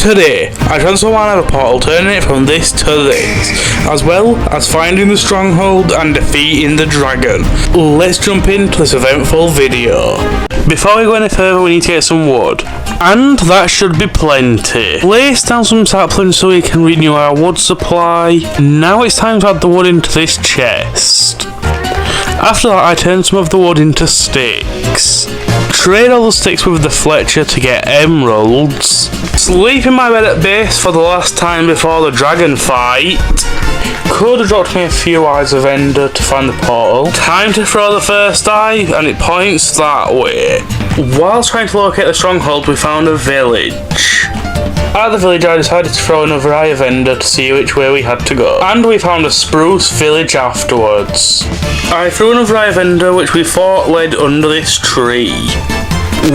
Today, I transform my nether portal, turning it from this to this, as well as finding the stronghold and defeating the dragon. Let's jump into this eventful video. Before we go any further, we need to get some wood. And that should be plenty. Place down some saplings so we can renew our wood supply. Now it's time to add the wood into this chest. After that, I turn some of the wood into sticks. Trade all the sticks with the Fletcher to get emeralds. Sleep in my bed at base for the last time before the dragon fight. Could have dropped me a few eyes of ender to find the portal. Time to throw the first eye, and it points that way. Whilst trying to locate the stronghold, we found a village. At the village, I decided to throw another eye of ender to see which way we had to go. And we found a spruce village afterwards. I threw another eye of ender, which we thought led under this tree,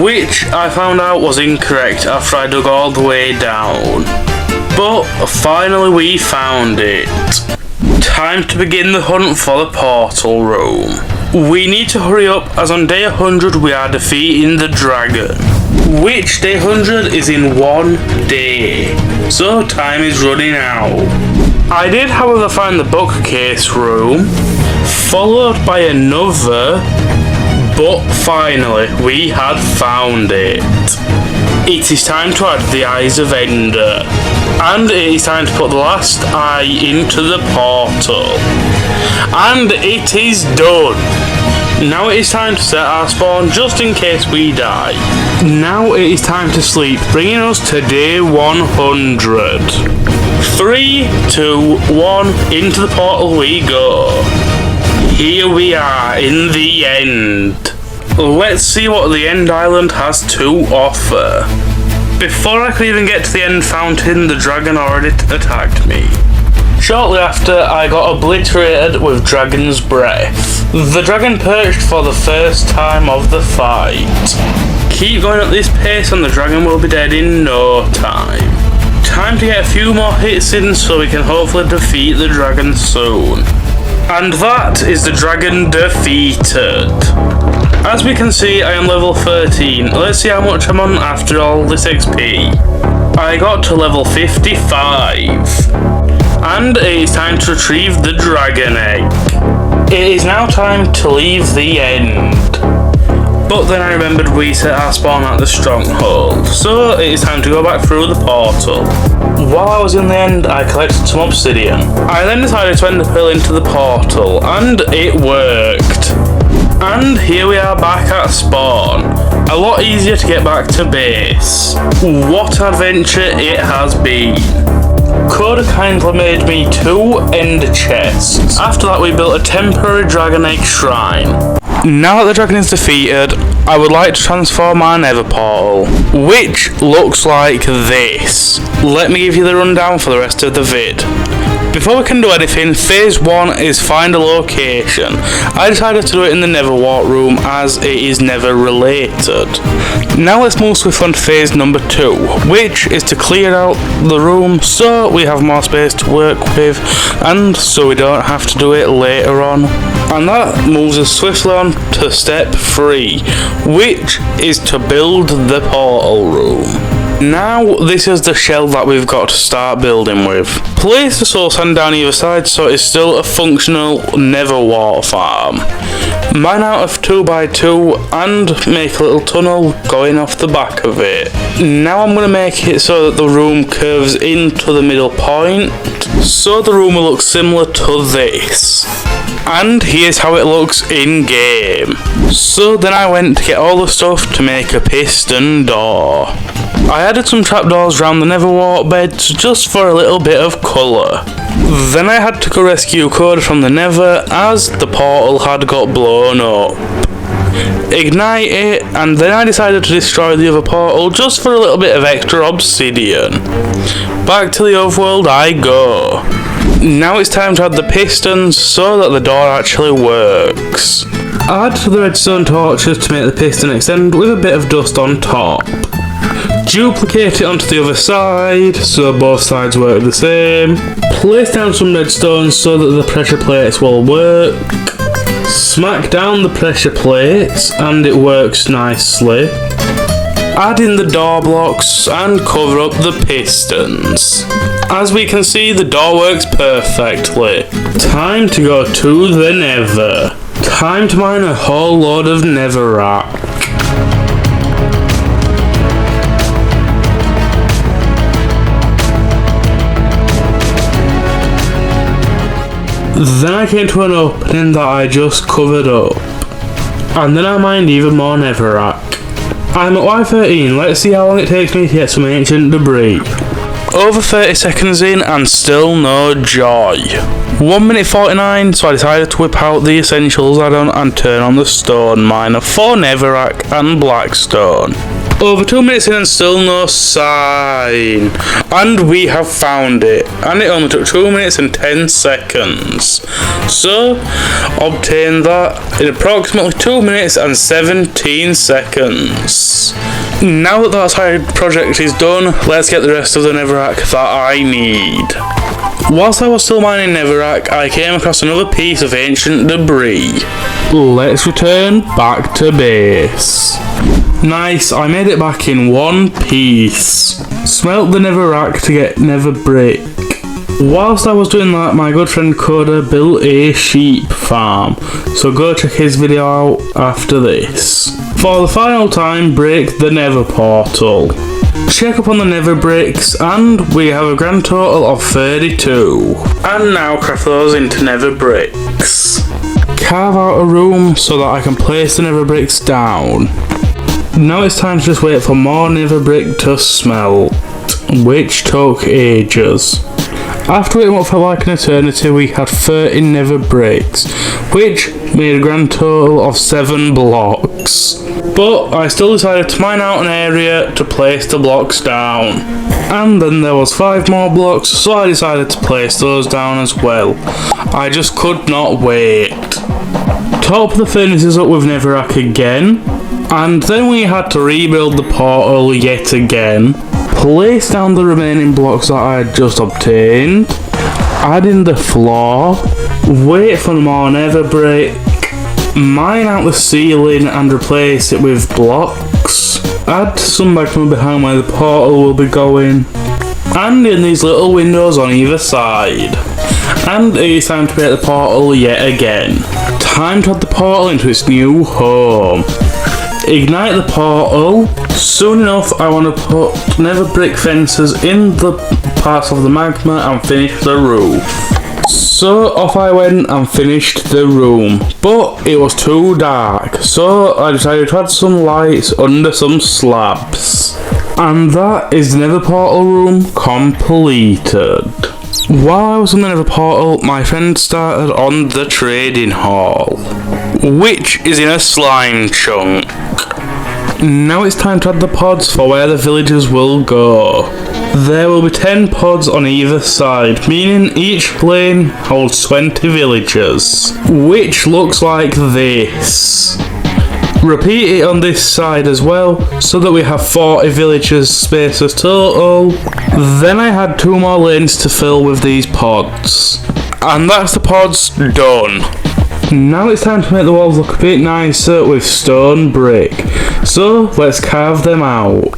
which I found out was incorrect after I dug all the way down. But finally we found it. Time to begin the hunt for the portal room. We need to hurry up, as on day 100 we are defeating the dragon, which day 100 is in 1 day, so time is running out. I did however find the bookcase room, followed by another, but finally we had found it. It is time to add the eyes of ender, and it is time to put the last eye into the portal. And it is done. Now it is time to set our spawn just in case we die. Now it is time to sleep, bringing us to day 100. 3, 2, 1, into the portal we go. Here we are in the end. Let's see what the end island has to offer. Before I could even get to the end fountain, the dragon already attacked me. Shortly after, I got obliterated with dragon's breath. The dragon perched for the first time of the fight. Keep going at this pace and the dragon will be dead in no time. Time to get a few more hits in so we can hopefully defeat the dragon soon. And that is the dragon defeated. As we can see, I am level 13. Let's see how much I'm on after all this XP. I got to level 55. And it is time to retrieve the dragon egg. It is now time to leave the end. But then I remembered we set our spawn at the stronghold, so it is time to go back through the portal. While I was in the end, I collected some obsidian. I then decided to end the pill into the portal, and it worked. And here we are back at spawn. A lot easier to get back to base. What adventure it has been. Coda kindly made me 2 ender chests. After that we built a temporary dragon egg shrine. Now that the dragon is defeated, I would like to transform my nether portal, which looks like this. Let me give you the rundown for the rest of the vid. Before we can do anything, phase 1 is find a location. I decided to do it in the nether wart room as it is nether related. Now let's move swiftly on to phase number 2, which is to clear out the room so we have more space to work with and so we don't have to do it later on. And that moves us swiftly on to step 3, which is to build the portal room. Now this is the shell that we've got to start building with. Place the soul sand down either side so it's still a functional nether wart farm. Mine out of 2x2 and make a little tunnel going off the back of it. Now I'm going to make it so that the room curves into the middle point, so the room will look similar to this. And here's how it looks in game. So then I went to get all the stuff to make a piston door. I added some trapdoors around the nether wart beds just for a little bit of colour. Then I had to go rescue Coda from the nether as the portal had got blown up. Ignite it, and then I decided to destroy the other portal just for a little bit of extra obsidian. Back to the overworld I go. Now it's time to add the pistons so that the door actually works. Add the redstone torches to make the piston extend with a bit of dust on top. Duplicate it onto the other side so both sides work the same. Place down some redstone so that the pressure plates will work. Smack down the pressure plates and it works nicely. add in the door blocks and cover up the pistons. As we can see, the door works perfectly. Time to go to the Nether. Time to mine a whole load of netherrack. Then I came to an opening that I just covered up. And then I mined even more netherrack. I'm at Y13, let's see how long it takes me to get some ancient debris. Over 30 seconds in and still no joy. 1 minute 49, so I decided to whip out the essentials add-on and turn on the stone miner for netherrack and blackstone. Over 2 minutes in and still no sign. And we have found it. And it only took 2 minutes and 10 seconds. So, obtain that in approximately 2 minutes and 17 seconds. Now that that side project is done, let's get the rest of the netherrack that I need. Whilst I was still mining netherrack, I came across another piece of ancient debris. Let's return back to base. Nice, I made it back in one piece. Smelt the netherrack to get nether brick. Whilst I was doing that, my good friend Coda built a sheep farm, so go check his video out after this. For the final time, break the nether portal. Check up on the nether bricks, and we have a grand total of 32. And now craft those into nether bricks. Carve out a room so that I can place the nether bricks down. Now it's time to just wait for more nether brick to smelt, which took ages. After waiting what felt like an eternity, we had 30 nether bricks, which made a grand total of 7 blocks. But I still decided to mine out an area to place the blocks down. And then there was 5 more blocks, so I decided to place those down as well. I just could not wait. Top the furnaces up with netherrack again. And then we had to rebuild the portal yet again. Place down the remaining blocks that I had just obtained. Add in the floor. Wait for more nether brick. Mine out the ceiling and replace it with blocks. Add some magma behind where the portal will be going. And in these little windows on either side. And it is time to make the portal yet again. Time to add the portal into its new home. Ignite the portal. Soon enough I want to put nether brick fences in the parts of the magma and finish the roof. So off I went and finished the room, but it was too dark, so I decided to add some lights under some slabs. And that is the nether portal room completed. While I was on the nether portal, my friend started on the trading hall, which is in a slime chunk. Now it's time to add the pods for where the villagers will go. There will be 10 pods on either side, meaning each plane holds 20 villagers, which looks like this. Repeat it on this side as well, so that we have 40 villagers spaces total. Then I had 2 more lanes to fill with these pods. And that's the pods done. Now it's time to make the walls look a bit nicer with stone brick. So let's carve them out.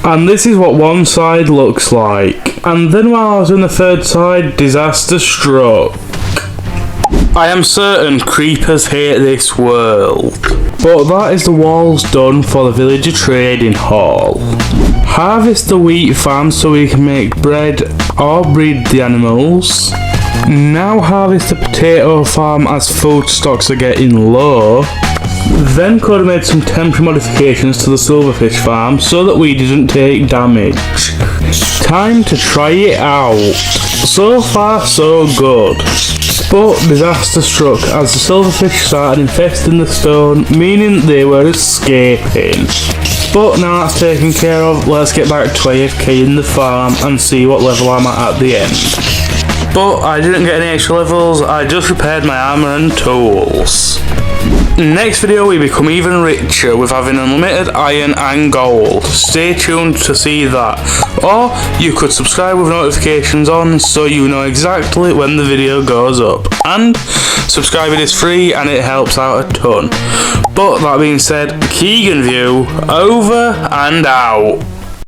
And this is what one side looks like. And then while I was on the third side, disaster struck. I am certain creepers hate this world. But that is the walls done for the villager trading hall. Harvest the wheat farm so we can make bread or breed the animals. Now harvest the potato farm as food stocks are getting low. Then Coda made some temporary modifications to the silverfish farm so that we didn't take damage. Time to try it out. So far so good. But disaster struck as the silverfish started infesting the stone, meaning they were escaping. But now that's taken care of, let's get back to AFK in the farm and see what level I'm at the end. But I didn't get any extra levels, I just repaired my armour and tools. Next video we become even richer with having unlimited iron and gold. Stay tuned to see that. Or you could subscribe with notifications on so you know exactly when the video goes up. And subscribing is free and it helps out a ton. But that being said, Keegan View over and out.